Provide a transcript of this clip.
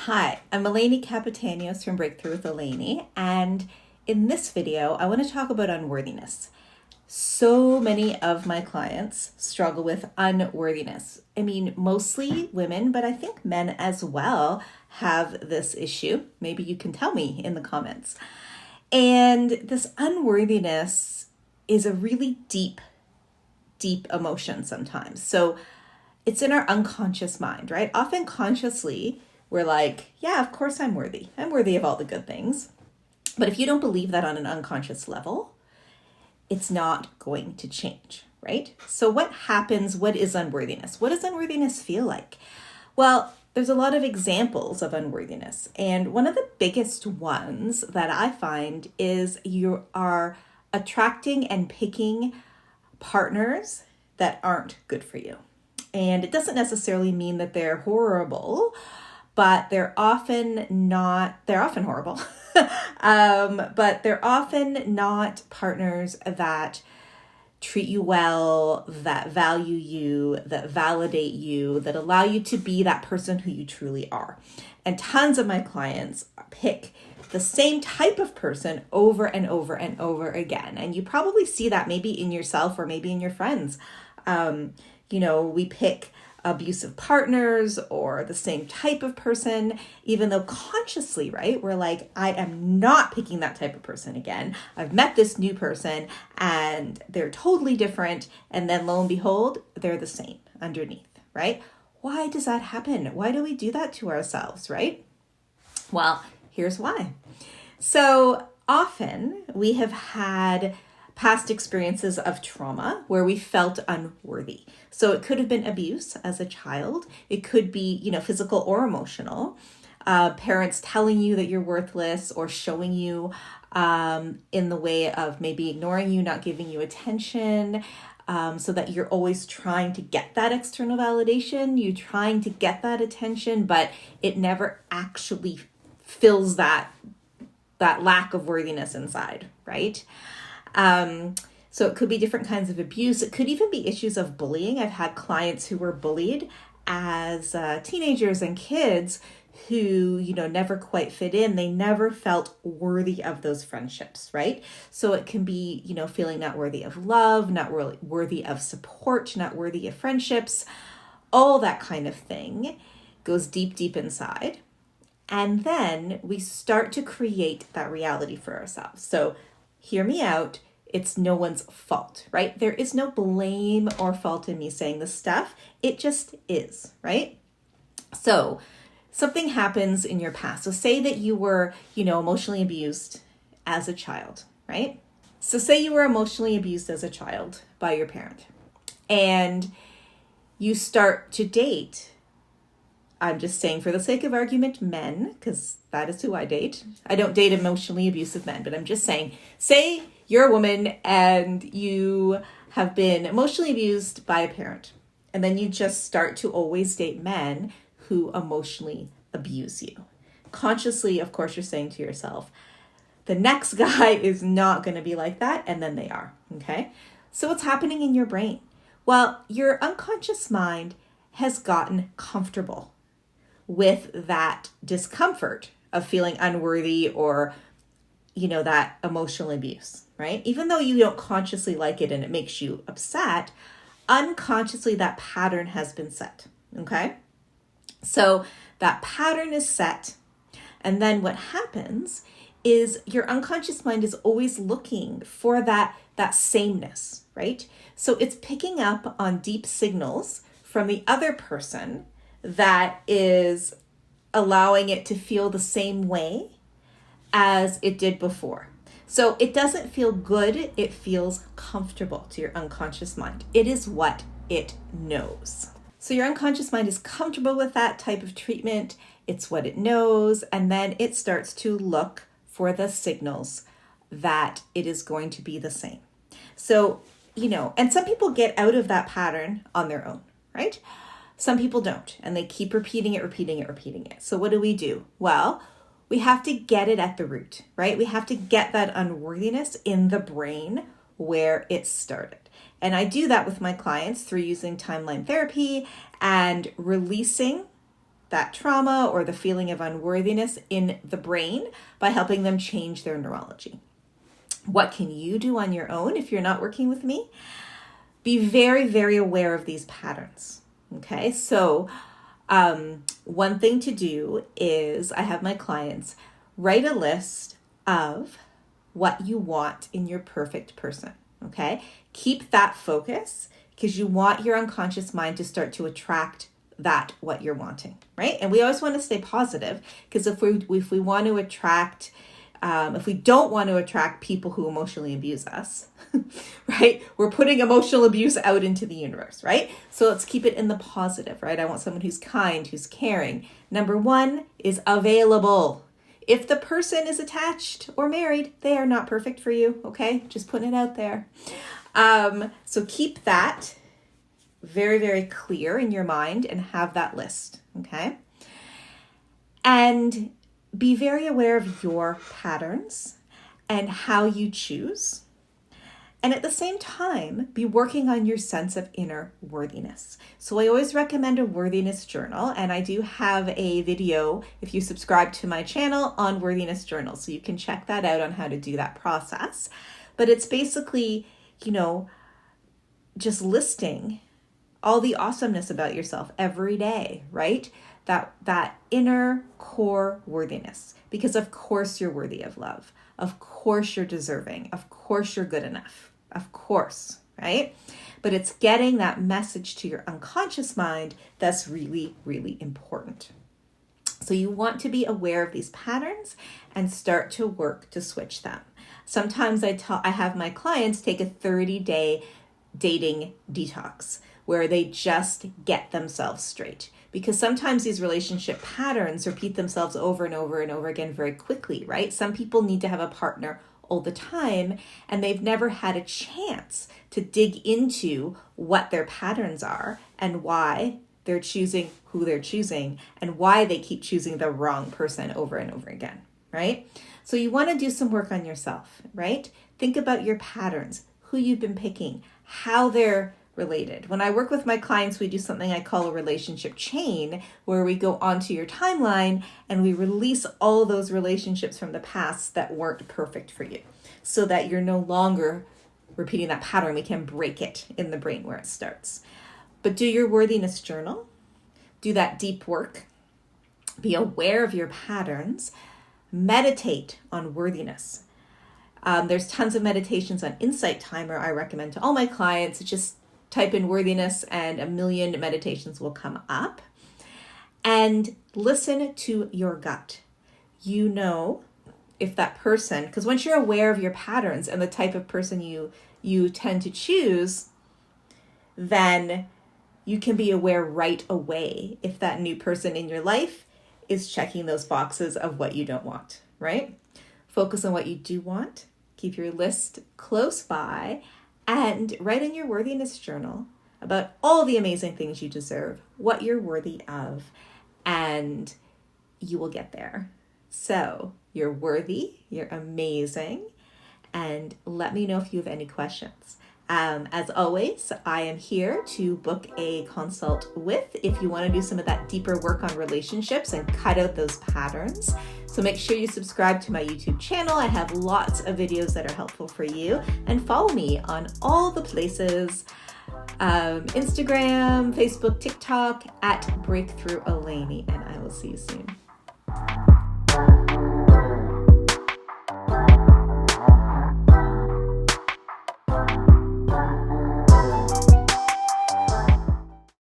Hi, I'm Eleni Capitanios from Breakthrough with Eleni, and in this video, I want to talk about unworthiness. So many of my clients struggle with unworthiness. I mean, mostly women, but I think men as well have this issue. Maybe you can tell me in the comments. And this unworthiness is a really deep emotion sometimes. So it's in our unconscious mind, right? Often consciously, we're like, yeah, of course I'm worthy. I'm worthy of all the good things. But if you don't believe that on an unconscious level, it's not going to change, right? So what happens? What is unworthiness? What does unworthiness feel like? Well, there's a lot of examples of unworthiness. And one of the biggest ones that I find is you are attracting and picking partners that aren't good for you. And it doesn't necessarily mean that they're horrible, but they're often horrible, but they're often not partners that treat you well, that value you, that validate you, that allow you to be that person who you truly are. And tons of my clients pick the same type of person over and over and over again. And you probably see that maybe in yourself or maybe in your friends. We pick abusive partners or the same type of person, even though consciously, right, we're like, I am not picking that type of person again. I've met this new person and they're totally different. And then lo and behold, they're the same underneath, right? Why does that happen? Why do we do that to ourselves, right? Well, here's why. So often we have had past experiences of trauma where we felt unworthy. So it could have been abuse as a child. It could be, physical or emotional. Parents telling you that you're worthless or showing you in the way of maybe ignoring you, not giving you attention, so that you're always trying to get that external validation. You're trying to get that attention, but it never actually fills that lack of worthiness inside, right? So it could be different kinds of abuse. It could even be issues of bullying. I've had clients who were bullied as teenagers and kids who, never quite fit in. They never felt worthy of those friendships, right? So it can be, feeling not worthy of love, not worthy of support, not worthy of friendships, all that kind of thing goes deep, deep inside. And then we start to create that reality for ourselves. So hear me out. It's no one's fault, right? There is no blame or fault in me saying this stuff. It just is, right? So something happens in your past. So say that you were, emotionally abused as a child, right? So say you were emotionally abused as a child by your parent and you start to date. I'm just saying for the sake of argument, men, because that is who I date. I don't date emotionally abusive men, but I'm just saying, say you're a woman and you have been emotionally abused by a parent, and then you just start to always date men who emotionally abuse you. Consciously, of course, you're saying to yourself, the next guy is not going to be like that, and then they are, okay? So what's happening in your brain? Well, your unconscious mind has gotten comfortable with that discomfort of feeling unworthy or, that emotional abuse, right? Even though you don't consciously like it and it makes you upset, unconsciously that pattern has been set, okay? So that pattern is set. And then what happens is your unconscious mind is always looking for that sameness, right? So it's picking up on deep signals from the other person that is allowing it to feel the same way as it did before. So it doesn't feel good, it feels comfortable to your unconscious mind. It is what it knows. So your unconscious mind is comfortable with that type of treatment, it's what it knows, and then it starts to look for the signals that it is going to be the same. So, and some people get out of that pattern on their own, right? Some people don't, and they keep repeating it. So what do? Well, we have to get it at the root, right? We have to get that unworthiness in the brain where it started. And I do that with my clients through using timeline therapy and releasing that trauma or the feeling of unworthiness in the brain by helping them change their neurology. What can you do on your own if you're not working with me? Be very, very aware of these patterns. Okay, so one thing to do is I have my clients write a list of what you want in your perfect person. Okay, keep that focus because you want your unconscious mind to start to attract that what you're wanting, right? And we always want to stay positive because if we want to attract, if we don't want to attract people who emotionally abuse us, right? We're putting emotional abuse out into the universe, right? So let's keep it in the positive, right? I want someone who's kind, who's caring. Number one is available. If the person is attached or married, they are not perfect for you, okay? Just putting it out there. So keep that very, very clear in your mind and have that list, okay? And be very aware of your patterns and how you choose. And at the same time, be working on your sense of inner worthiness. So I always recommend a worthiness journal, and I do have a video, if you subscribe to my channel, on worthiness journal. So you can check that out on how to do that process. But it's basically, just listing all the awesomeness about yourself every day, right? That inner core worthiness. Because of course you're worthy of love. Of course you're deserving. Of course you're good enough. Of course, right? But it's getting that message to your unconscious mind that's really, really important. So you want to be aware of these patterns and start to work to switch them. Sometimes I have my clients take a 30-day dating detox where they just get themselves straight. Because sometimes these relationship patterns repeat themselves over and over and over again very quickly, right? Some people need to have a partner all the time, and they've never had a chance to dig into what their patterns are and why they're choosing who they're choosing and why they keep choosing the wrong person over and over again, right? So you want to do some work on yourself, right? Think about your patterns, who you've been picking, how they're related. When I work with my clients, we do something I call a relationship chain, where we go onto your timeline and we release all those relationships from the past that weren't perfect for you, so that you're no longer repeating that pattern. We can break it in the brain where it starts. But do your worthiness journal, do that deep work, be aware of your patterns, meditate on worthiness. There's tons of meditations on Insight Timer I recommend to all my clients. Just type in worthiness and a million meditations will come up. And listen to your gut. You know if that person, because once you're aware of your patterns and the type of person you tend to choose, then you can be aware right away if that new person in your life is checking those boxes of what you don't want, right? Focus on what you do want. Keep your list close by and write in your worthiness journal about all the amazing things you deserve, what you're worthy of, and you will get there. So you're worthy, you're amazing, and let me know if you have any questions. As always, I am here to book a consult with if you want to do some of that deeper work on relationships and cut out those patterns. So make sure you subscribe to my YouTube channel. I have lots of videos that are helpful for you, and follow me on all the places, Instagram, Facebook, TikTok at Breakthrough Eleni, and I will see you soon.